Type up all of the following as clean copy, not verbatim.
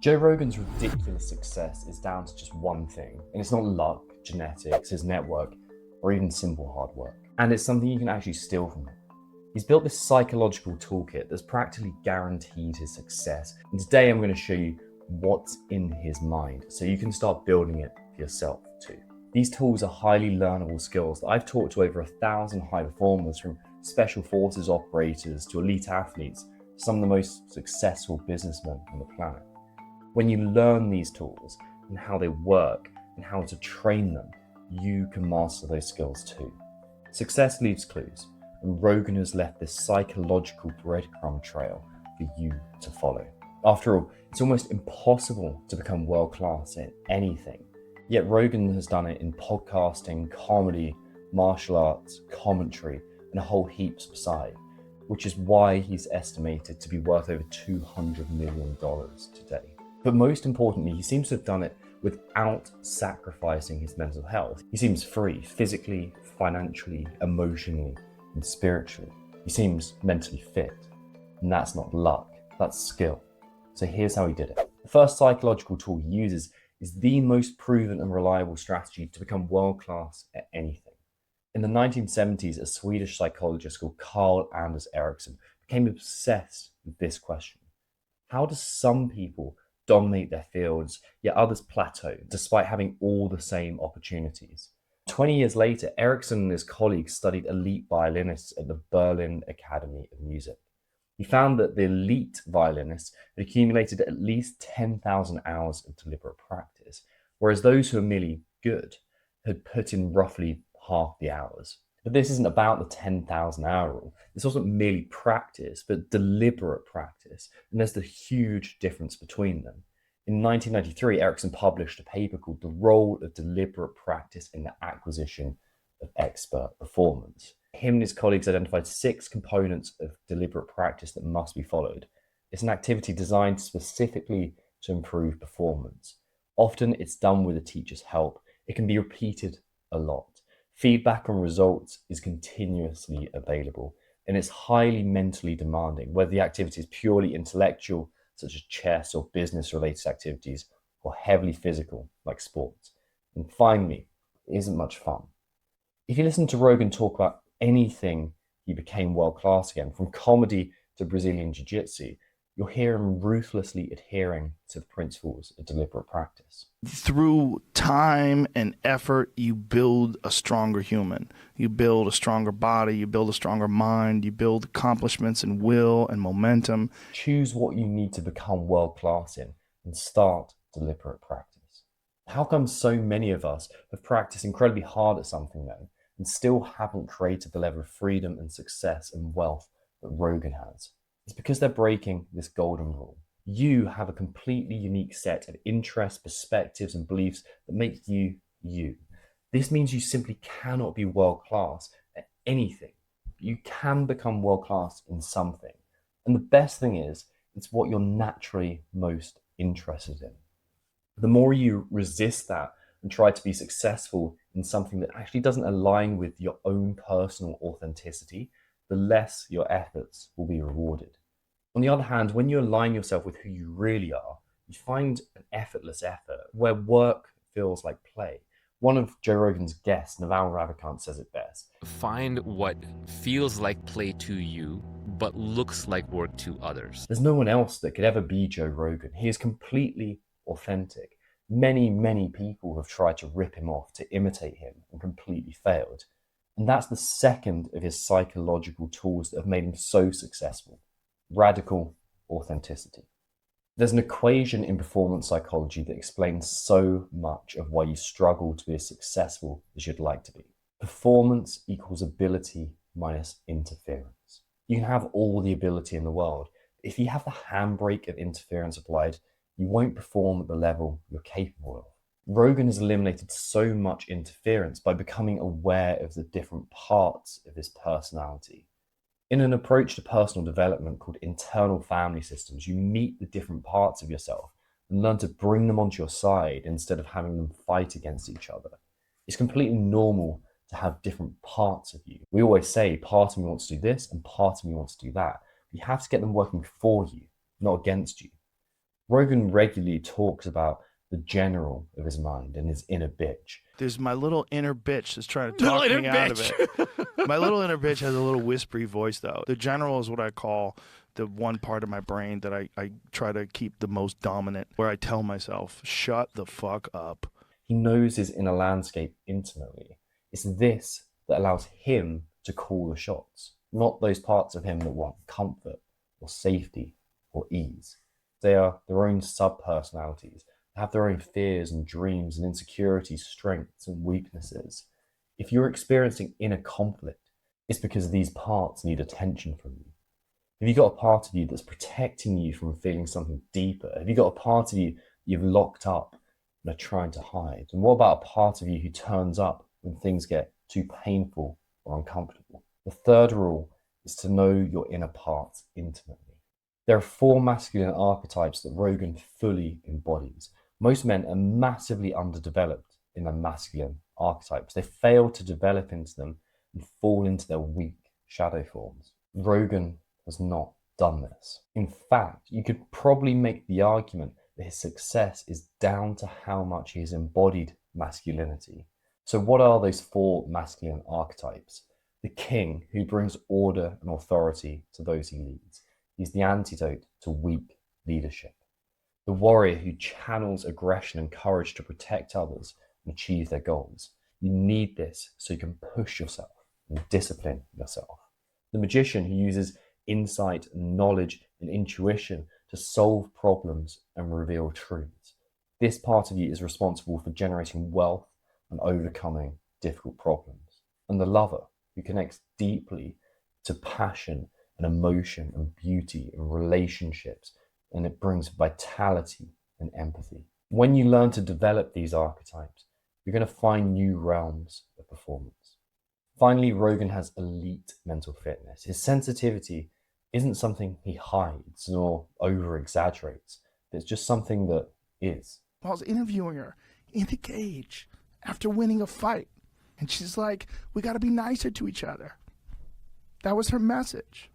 Joe Rogan's ridiculous success is down to just one thing, and it's not luck, genetics, his network, or even simple hard work. And it's something you can actually steal from him. He's built this psychological toolkit that's practically guaranteed his success. And today I'm going to show you what's in his mind so you can start building it for yourself too. These tools are highly learnable skills that I've taught to over 1,000 high performers, from special forces operators to elite athletes, to some of the most successful businessmen on the planet. When you learn these tools and how they work and how to train them, you can master those skills too. Success leaves clues, and Rogan has left this psychological breadcrumb trail for you to follow. After all, it's almost impossible to become world-class at anything. Yet Rogan has done it in podcasting, comedy, martial arts, commentary, and a whole heaps beside, which is why he's estimated to be worth over $200 million today. But most importantly, he seems to have done it without sacrificing his mental health. He seems free, physically, financially, emotionally, and spiritually. He seems mentally fit. And that's not luck, that's skill. So here's how he did it. The first psychological tool he uses is the most proven and reliable strategy to become world-class at anything. In the 1970s, a Swedish psychologist called Carl Anders Ericsson became obsessed with this question. How do some people dominate their fields, yet others plateau, despite having all the same opportunities? 20 years later, Ericsson and his colleagues studied elite violinists at the Berlin Academy of Music. He found that the elite violinists had accumulated at least 10,000 hours of deliberate practice, whereas those who are merely good had put in roughly half the hours. But this isn't about the 10,000 hour rule. This wasn't merely practice, but deliberate practice. And there's the huge difference between them. In 1993, Ericsson published a paper called The Role of Deliberate Practice in the Acquisition of Expert Performance. Him and his colleagues identified 6 components of deliberate practice that must be followed. It's an activity designed specifically to improve performance. Often it's done with a teacher's help. It can be repeated a lot. Feedback on results is continuously available, and it's highly mentally demanding, whether the activity is purely intellectual, such as chess or business-related activities, or heavily physical, like sports. And finally, it isn't much fun. If you listen to Rogan talk about anything, he became world-class again, from comedy to Brazilian Jiu-Jitsu, you'll hear him ruthlessly adhering to the principles of deliberate practice. Through time and effort, you build a stronger human. You build a stronger body, you build a stronger mind, you build accomplishments and will and momentum. Choose what you need to become world-class in and start deliberate practice. How come so many of us have practiced incredibly hard at something then and still haven't created the level of freedom and success and wealth that Rogan has? It's because they're breaking this golden rule. You have a completely unique set of interests, perspectives, and beliefs that make you you. This means you simply cannot be world-class at anything. You can become world-class in something. And the best thing is, it's what you're naturally most interested in. The more you resist that and try to be successful in something that actually doesn't align with your own personal authenticity, the less your efforts will be rewarded. On the other hand, when you align yourself with who you really are, you find an effortless effort where work feels like play. One of Joe Rogan's guests, Naval Ravikant, says it best. Find what feels like play to you, but looks like work to others. There's no one else that could ever be Joe Rogan. He is completely authentic. Many people have tried to rip him off, to imitate him, and completely failed. And that's the second of his psychological tools that have made him so successful. Radical authenticity. There's an equation in performance psychology that explains so much of why you struggle to be as successful as you'd like to be. Performance equals ability minus interference. You can have all the ability in the world. If you have the handbrake of interference applied, you won't perform at the level you're capable of. Rogan has eliminated so much interference by becoming aware of the different parts of his personality. In an approach to personal development called internal family systems, you meet the different parts of yourself and learn to bring them onto your side instead of having them fight against each other. It's completely normal to have different parts of you. We always say part of me wants to do this and part of me wants to do that. You have to get them working for you, not against you. Rogan regularly talks about the general of his mind and his inner bitch. There's my little inner bitch that's trying to talk me out of it. My little inner bitch has a little whispery voice, though. The general is what I call the one part of my brain that I try to keep the most dominant, where I tell myself, shut the fuck up. He knows his inner landscape intimately. It's this that allows him to call the shots, not those parts of him that want comfort or safety or ease. They are their own sub-personalities, have their own fears and dreams and insecurities, strengths and weaknesses. If you're experiencing inner conflict, it's because these parts need attention from you. Have you got a part of you that's protecting you from feeling something deeper? Have you got a part of you you've locked up and are trying to hide? And what about a part of you who turns up when things get too painful or uncomfortable? The third rule is to know your inner parts intimately. There are 4 masculine archetypes that Rogan fully embodies. Most men are massively underdeveloped in their masculine archetypes. They fail to develop into them and fall into their weak shadow forms. Rogan has not done this. In fact, you could probably make the argument that his success is down to how much he has embodied masculinity. So what are those 4 masculine archetypes? The king, who brings order and authority to those he leads. He's the antidote to weak leadership. The warrior, who channels aggression and courage to protect others and achieve their goals. You need this so you can push yourself and discipline yourself. The magician, who uses insight, knowledge, and intuition to solve problems and reveal truths. This part of you is responsible for generating wealth and overcoming difficult problems. And the lover, who connects deeply to passion and emotion and beauty and relationships, and it brings vitality and empathy. When you learn to develop these archetypes, you're going to find new realms of performance. Finally, Rogan has elite mental fitness. His sensitivity isn't something he hides nor over-exaggerates. It's just something that is. I was interviewing her in the cage after winning a fight, and she's like, we got to be nicer to each other. That was her message.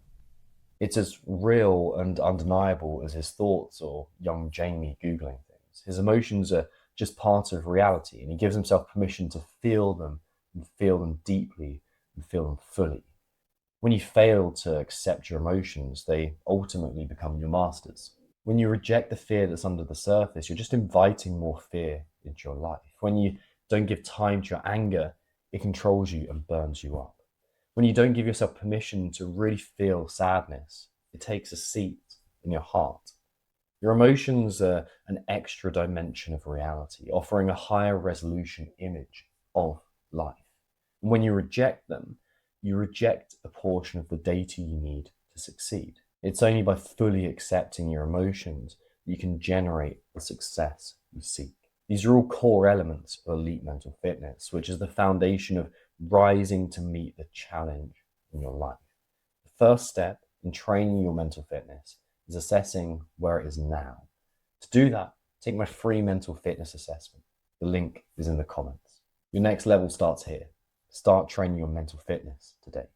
It's as real and undeniable as his thoughts or young Jamie Googling things. His emotions are just part of reality, and he gives himself permission to feel them and feel them deeply and feel them fully. When you fail to accept your emotions, they ultimately become your masters. When you reject the fear that's under the surface, you're just inviting more fear into your life. When you don't give time to your anger, it controls you and burns you up. When you don't give yourself permission to really feel sadness, it takes a seat in your heart. Your emotions are an extra dimension of reality, offering a higher resolution image of life. And when you reject them, you reject a portion of the data you need to succeed. It's only by fully accepting your emotions that you can generate the success you seek. These are all core elements of elite mental fitness, which is the foundation of rising to meet the challenge in your life. The first step in training your mental fitness is assessing where it is now. To do that, take my free mental fitness assessment. The link is in the comments. Your next level starts here. Start training your mental fitness today.